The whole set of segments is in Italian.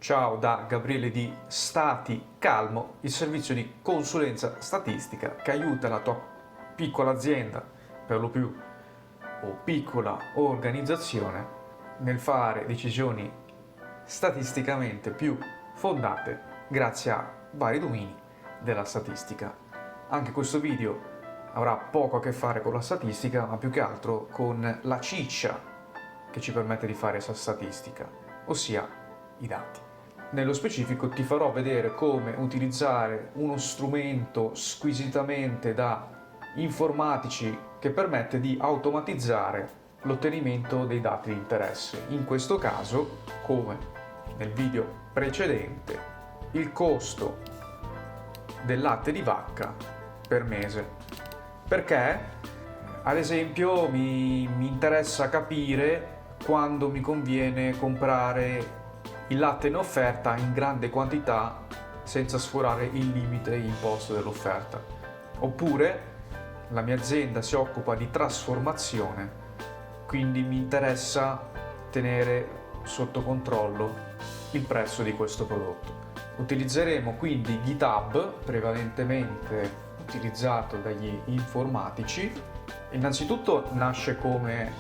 Ciao da Gabriele di Stati Calmo, il servizio di consulenza statistica che aiuta la tua piccola azienda, per lo più, o piccola organizzazione, nel fare decisioni statisticamente più fondate grazie a vari domini della statistica. Anche questo video avrà poco a che fare con la statistica, ma più che altro con la ciccia che ci permette di fare questa statistica, ossia i dati. Nello specifico ti farò vedere come utilizzare uno strumento squisitamente da informatici che permette di automatizzare l'ottenimento dei dati di interesse. In questo caso, come nel video precedente, il costo del latte di vacca per mese. Perché? Ad esempio mi interessa capire quando mi conviene comprare il latte in offerta in grande quantità senza sforare il limite imposto dell'offerta. Oppure la mia azienda si occupa di trasformazione, quindi mi interessa tenere sotto controllo il prezzo di questo prodotto. Utilizzeremo quindi GitHub, prevalentemente utilizzato dagli informatici. Innanzitutto nasce come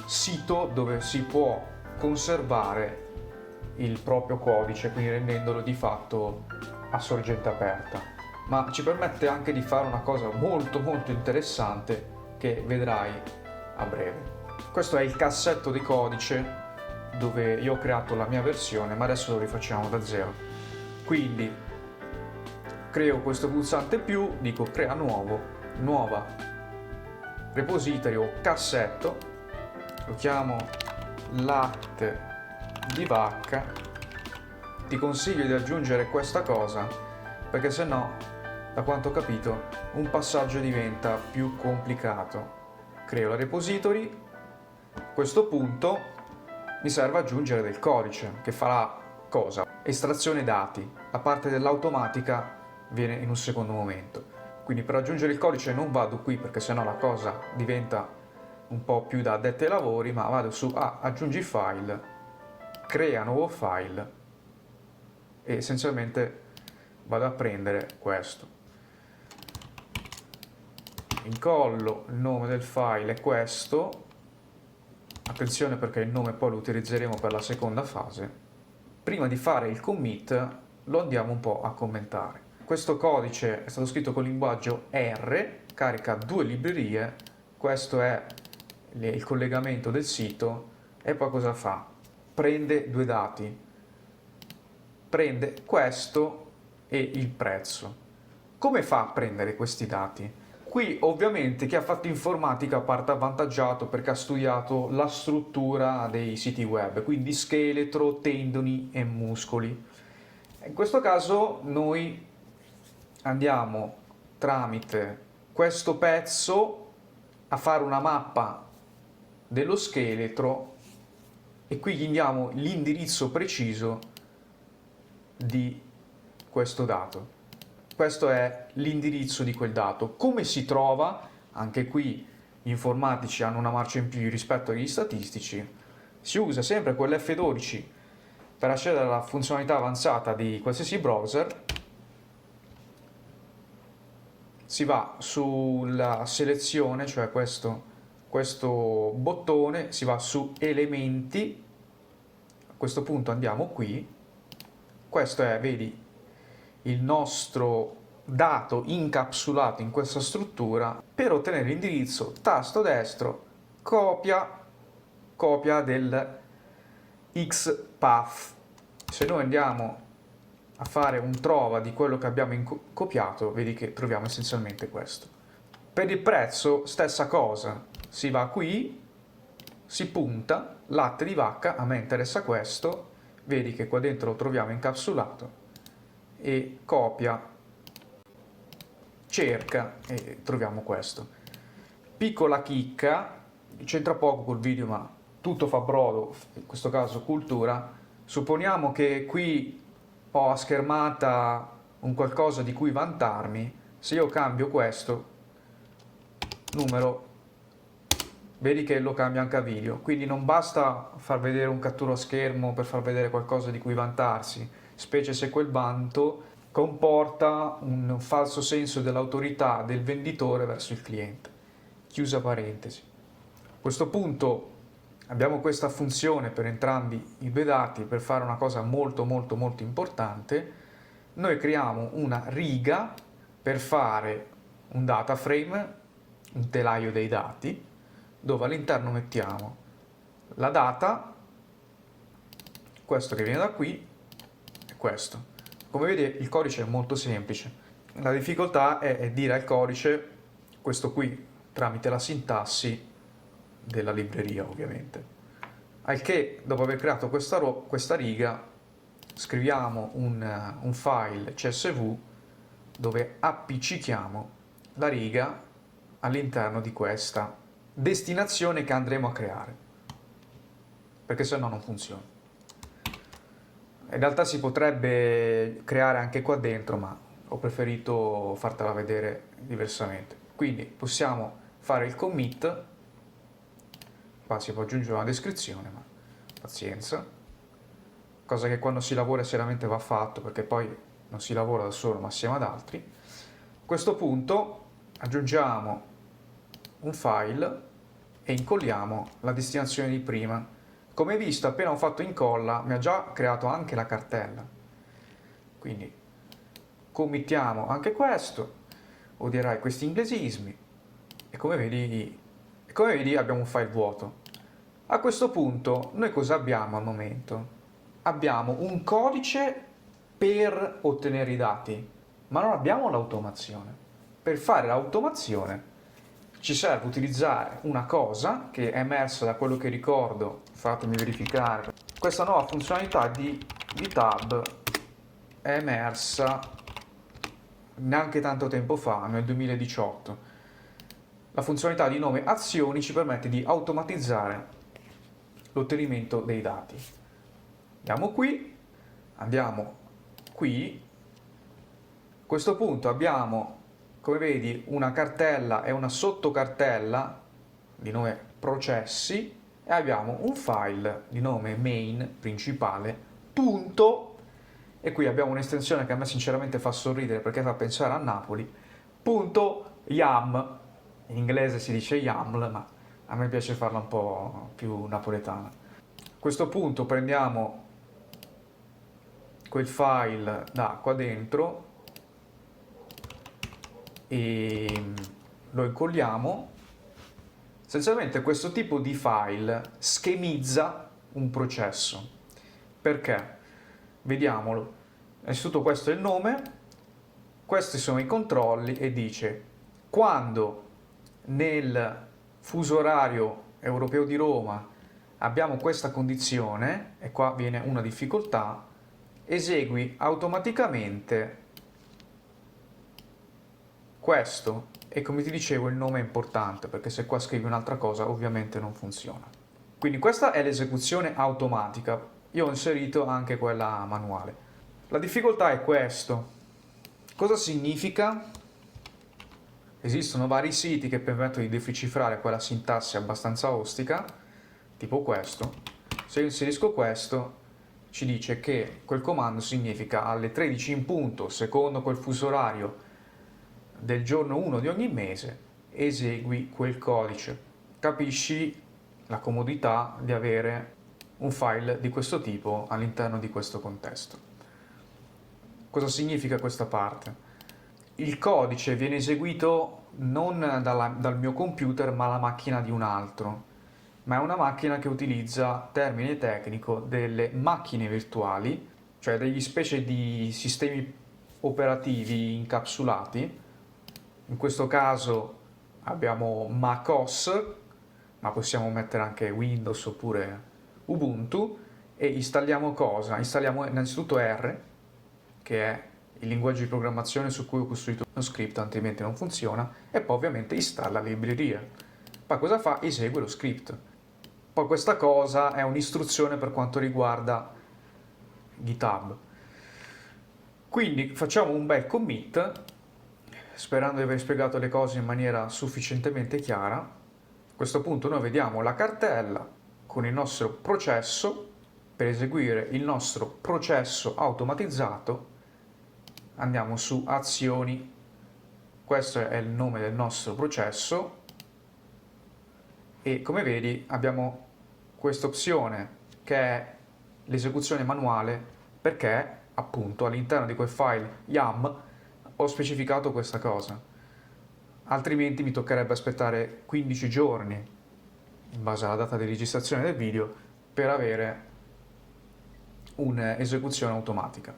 sito dove si può conservare il proprio codice, quindi rendendolo di fatto a sorgente aperta, ma ci permette anche di fare una cosa molto interessante che vedrai a breve. Questo è il cassetto di codice dove io ho creato la mia versione, ma adesso lo rifacciamo da zero. Quindi creo questo pulsante più, dico crea nuova repository o cassetto, lo chiamo latte di vacca. Ti consiglio di aggiungere questa cosa perché se no, da quanto ho capito, un passaggio diventa più complicato. Creo la repository, a questo punto mi serve aggiungere del codice che farà cosa? Estrazione dati. La parte dell'automatica viene in un secondo momento. Quindi per aggiungere il codice non vado qui perché sennò la cosa diventa un po' più da addetti ai lavori, ma vado su aggiungi file, crea nuovo file e essenzialmente vado a prendere questo. Incollo il nome del file è questo. Attenzione perché il nome poi lo utilizzeremo per la seconda fase. Prima di fare il commit lo andiamo un po' a commentare. Questo codice è stato scritto con il linguaggio R, carica due librerie, questo è il collegamento del sito e poi cosa fa? Prende due dati, prende questo e il prezzo. Come fa a prendere questi dati? Qui ovviamente chi ha fatto informatica parte avvantaggiato perché ha studiato la struttura dei siti web, quindi scheletro, tendoni e muscoli. In questo caso noi andiamo tramite questo pezzo a fare una mappa dello scheletro e qui gli diamo l'indirizzo preciso di questo dato. Questo è l'indirizzo di quel dato. Come si trova? Anche qui gli informatici hanno una marcia in più rispetto agli statistici. Si usa sempre quell'F12 per accedere alla funzionalità avanzata di qualsiasi browser. Si va sulla selezione, cioè questo bottone, si va su elementi, a questo punto andiamo qui, questo è, vedi, il nostro dato incapsulato in questa struttura. Per ottenere l'indirizzo, tasto destro, copia del XPath. Se noi andiamo a fare un trova di quello che abbiamo copiato, vedi che troviamo essenzialmente questo. Per il prezzo, stessa cosa, si va qui, si punta, latte di vacca, a me interessa questo, vedi che qua dentro lo troviamo incapsulato, e copia, cerca e troviamo questo. Piccola chicca, c'entra poco col video ma tutto fa brodo, in questo caso cultura. Supponiamo che qui ho a schermata un qualcosa di cui vantarmi. Se io cambio questo numero vedi che lo cambia anche a video, quindi non basta far vedere un cattura schermo per far vedere qualcosa di cui vantarsi, specie se quel vanto comporta un falso senso dell'autorità del venditore verso il cliente. Chiusa parentesi. A questo punto abbiamo questa funzione per entrambi i due dati per fare una cosa molto molto molto importante. Noi creiamo una riga per fare un data frame, un telaio dei dati, dove all'interno mettiamo la data, questo che viene da qui e questo. Come vedi il codice è molto semplice. La difficoltà è dire al codice questo qui tramite la sintassi della libreria, ovviamente. Al che, dopo aver creato questa riga, scriviamo un file CSV dove appiccichiamo la riga all'interno di questa destinazione che andremo a creare, perché se no non funziona. In realtà si potrebbe creare anche qua dentro, ma ho preferito fartela vedere diversamente. Quindi possiamo fare il commit, qua si può aggiungere una descrizione, ma pazienza, cosa che quando si lavora seriamente va fatto, perché poi non si lavora da solo ma assieme ad altri. A questo punto aggiungiamo un file e incolliamo la destinazione di prima. Come hai visto, appena ho fatto incolla mi ha già creato anche la cartella, quindi committiamo anche questo, odierai questi inglesismi e come vedi abbiamo un file vuoto. A questo punto noi cosa abbiamo al momento? Abbiamo un codice per ottenere i dati, ma non abbiamo l'automazione. Per fare l'automazione ci serve utilizzare una cosa che è emersa da quello che ricordo, fatemi verificare. Questa nuova funzionalità di GitHub è emersa neanche tanto tempo fa, nel 2018. La funzionalità di nome azioni ci permette di automatizzare l'ottenimento dei dati. Andiamo qui, a questo punto abbiamo, come vedi, una cartella e una sottocartella di nome processi e abbiamo un file di nome main principale punto, e qui abbiamo un'estensione che a me sinceramente fa sorridere perché fa pensare a Napoli, punto yam, in inglese si dice YAML, ma a me piace farla un po' più napoletana. A questo punto prendiamo quel file da qua dentro e lo incolliamo. Essenzialmente questo tipo di file schemizza un processo. Perché? Vediamolo. Innanzitutto questo è il nome, questi sono i controlli e dice quando nel fuso orario europeo di Roma abbiamo questa condizione, e qua viene una difficoltà, esegui automaticamente questo, e come ti dicevo il nome è importante perché se qua scrivi un'altra cosa ovviamente non funziona. Quindi questa è l'esecuzione automatica, io ho inserito anche quella manuale. La difficoltà è questo. Cosa significa? Esistono vari siti che permettono di decifrare quella sintassi abbastanza ostica, tipo questo. Se io inserisco questo, ci dice che quel comando significa alle 13 in punto, secondo quel fuso orario del giorno 1 di ogni mese, esegui quel codice. Capisci la comodità di avere un file di questo tipo all'interno di questo contesto. Cosa significa questa parte? Il codice viene eseguito non dal mio computer ma dalla macchina di un altro, ma è una macchina che utilizza, termine tecnico, delle macchine virtuali, cioè degli specie di sistemi operativi incapsulati. In questo caso abbiamo macOS, ma possiamo mettere anche Windows oppure Ubuntu, e installiamo cosa? Installiamo innanzitutto R, che è il linguaggio di programmazione su cui ho costruito uno script, altrimenti non funziona, e poi ovviamente installa la libreria. Poi cosa fa? Esegue lo script. Poi questa cosa è un'istruzione per quanto riguarda GitHub. Quindi facciamo un bel commit, sperando di aver spiegato le cose in maniera sufficientemente chiara. questo punto noi vediamo la cartella con il nostro processo. Per eseguire il nostro processo automatizzato andiamo su azioni, questo è il nome del nostro processo e come vedi abbiamo questa opzione che è l'esecuzione manuale, perché appunto all'interno di quel file YAM ho specificato questa cosa, altrimenti mi toccherebbe aspettare 15 giorni in base alla data di registrazione del video per avere un'esecuzione automatica.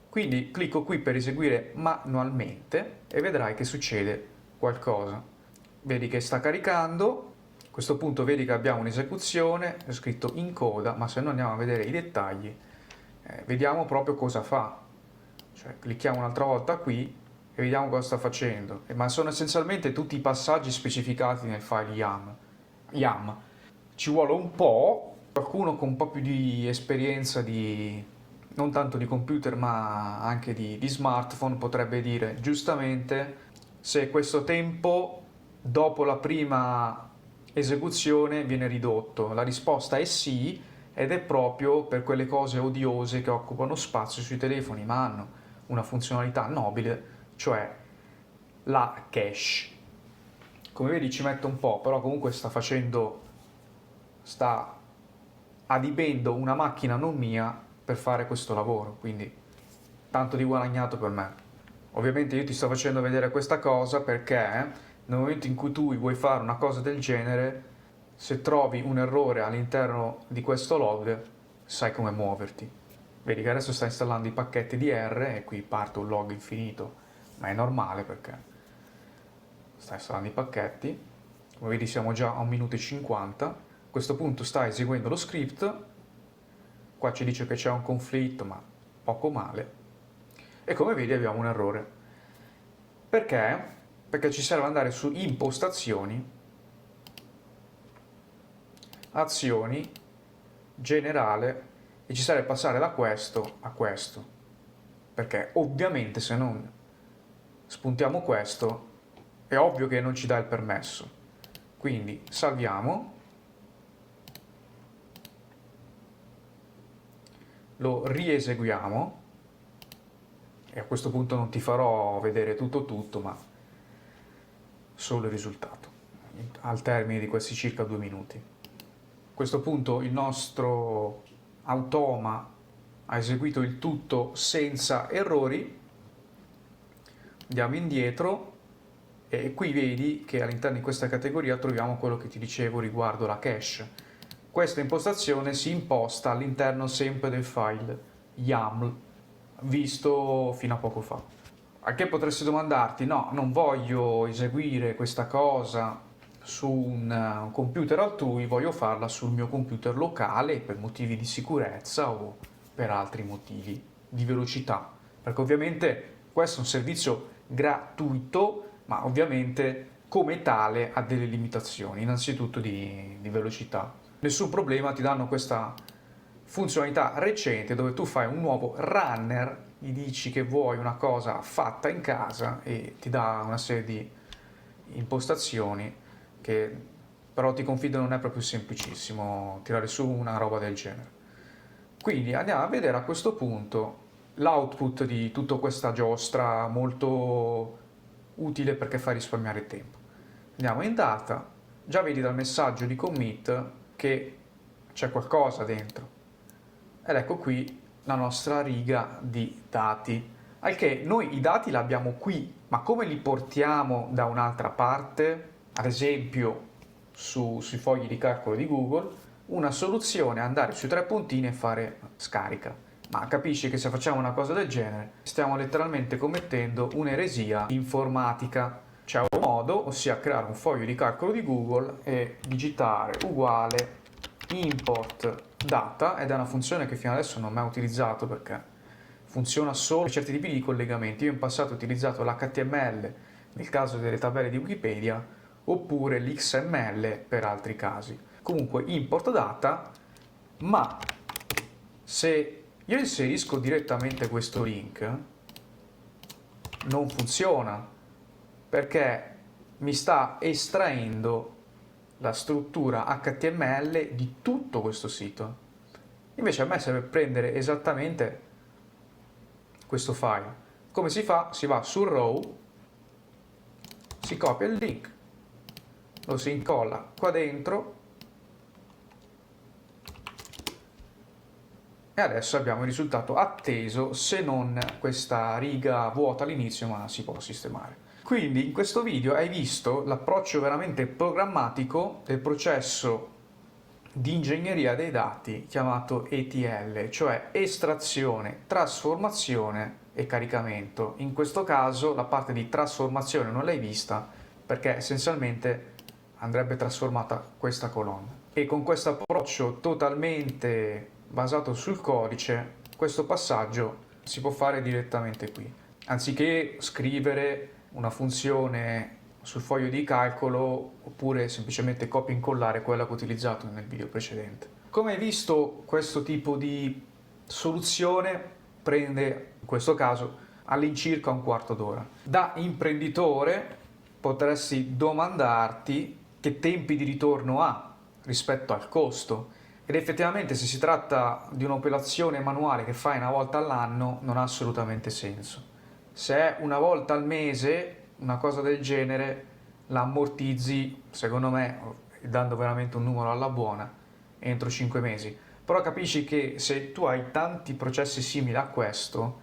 Quindi clicco qui per eseguire manualmente e vedrai che succede qualcosa. Vedi che sta caricando, a questo punto vedi che abbiamo un'esecuzione, è scritto in coda, ma se noi andiamo a vedere i dettagli, vediamo proprio cosa fa. Cioè clicchiamo un'altra volta qui e vediamo cosa sta facendo, ma sono essenzialmente tutti i passaggi specificati nel file YAM. Ci vuole un po'. Qualcuno con un po' più di esperienza non tanto di computer ma anche di smartphone potrebbe dire giustamente se questo tempo dopo la prima esecuzione viene ridotto. La risposta è sì, ed è proprio per quelle cose odiose che occupano spazio sui telefoni ma hanno una funzionalità nobile, cioè la cache. Come vedi ci mette un po', però comunque sta adibendo una macchina non mia per fare questo lavoro, quindi tanto di guadagnato per me. Ovviamente io ti sto facendo vedere questa cosa perché nel momento in cui tu vuoi fare una cosa del genere, se trovi un errore all'interno di questo log, sai come muoverti. Vedi che adesso sta installando i pacchetti di R e qui parte un log infinito, ma è normale perché sta installando i pacchetti. Come vedi siamo già a 1 minuto e 50. A questo punto sta eseguendo lo script, qua ci dice che c'è un conflitto ma poco male, e come vedi abbiamo un errore. Perché? Perché ci serve andare su impostazioni, azioni, generale, e ci serve passare da questo a questo, perché ovviamente se non spuntiamo questo è ovvio che non ci dà il permesso. Quindi salviamo, lo rieseguiamo e a questo punto non ti farò vedere tutto ma solo il risultato al termine di questi circa 2 minuti. A questo punto il nostro automa ha eseguito il tutto senza errori. Andiamo indietro e qui vedi che all'interno di questa categoria troviamo quello che ti dicevo riguardo la cache. Questa impostazione si imposta all'interno sempre del file YAML visto fino a poco fa. A che potresti domandarti, no, non voglio eseguire questa cosa su un computer altrui, voglio farla sul mio computer locale per motivi di sicurezza o per altri motivi di velocità, perché ovviamente questo è un servizio gratuito, ma ovviamente come tale ha delle limitazioni, innanzitutto di velocità. Nessun problema, ti danno questa funzionalità recente dove tu fai un nuovo runner, gli dici che vuoi una cosa fatta in casa e ti dà una serie di impostazioni che però ti confido non è proprio semplicissimo tirare su una roba del genere. Quindi andiamo a vedere a questo punto l'output di tutta questa giostra molto utile perché fa risparmiare tempo. Andiamo in data, già vedi dal messaggio di commit che c'è qualcosa dentro ed ecco qui la nostra riga di dati, al che noi i dati li abbiamo qui, ma come li portiamo da un'altra parte, ad esempio sui fogli di calcolo di Google, una soluzione è andare sui 3 puntini e fare scarica. Ma capisci che se facciamo una cosa del genere stiamo letteralmente commettendo un'eresia informatica. C'è un modo, ossia creare un foglio di calcolo di Google e digitare uguale import data, ed è una funzione che fino adesso non ho mai utilizzato perché funziona solo per certi tipi di collegamenti. Io in passato ho utilizzato l'HTML nel caso delle tabelle di Wikipedia oppure l'XML per altri casi. Comunque import data, ma se io inserisco direttamente questo link non funziona perché mi sta estraendo la struttura HTML di tutto questo sito. Invece a me serve prendere esattamente questo file. Come si fa? Si va sul row, si copia il link, lo si incolla qua dentro e adesso abbiamo il risultato atteso, se non questa riga vuota all'inizio, ma si può sistemare. Quindi in questo video hai visto l'approccio veramente programmatico del processo di ingegneria dei dati chiamato ETL, cioè estrazione, trasformazione e caricamento. In questo caso la parte di trasformazione non l'hai vista perché essenzialmente andrebbe trasformata questa colonna. E con questo approccio totalmente basato sul codice, questo passaggio si può fare direttamente qui. Anziché scrivere una funzione sul foglio di calcolo oppure semplicemente copia e incollare quella che ho utilizzato nel video precedente. Come hai visto, questo tipo di soluzione prende, in questo caso, all'incirca un quarto d'ora. Da imprenditore potresti domandarti che tempi di ritorno ha rispetto al costo ed effettivamente se si tratta di un'operazione manuale che fai una volta all'anno non ha assolutamente senso. Se è una volta al mese, una cosa del genere, la ammortizzi, secondo me, dando veramente un numero alla buona, entro 5 mesi. Però capisci che se tu hai tanti processi simili a questo,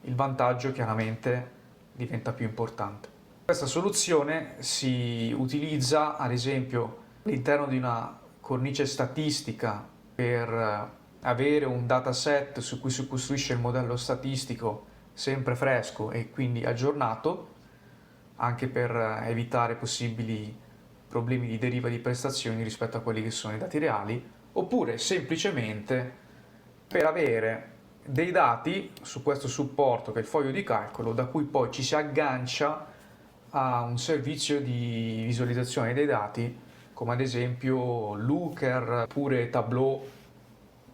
il vantaggio chiaramente diventa più importante. Questa soluzione si utilizza, ad esempio, all'interno di una cornice statistica per avere un dataset su cui si costruisce il modello statistico sempre fresco e quindi aggiornato, anche per evitare possibili problemi di deriva di prestazioni rispetto a quelli che sono i dati reali, oppure semplicemente per avere dei dati su questo supporto che è il foglio di calcolo, da cui poi ci si aggancia a un servizio di visualizzazione dei dati, come ad esempio Looker, oppure Tableau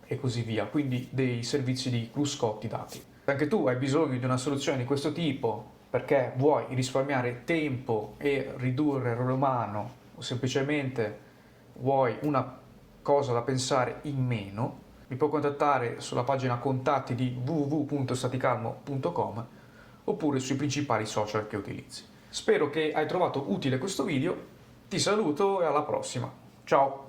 e così via, quindi dei servizi di cruscotti dati. Se anche tu hai bisogno di una soluzione di questo tipo perché vuoi risparmiare tempo e ridurre errore umano o semplicemente vuoi una cosa da pensare in meno, mi puoi contattare sulla pagina contatti di www.staticalmo.com oppure sui principali social che utilizzi. Spero che hai trovato utile questo video, ti saluto e alla prossima. Ciao!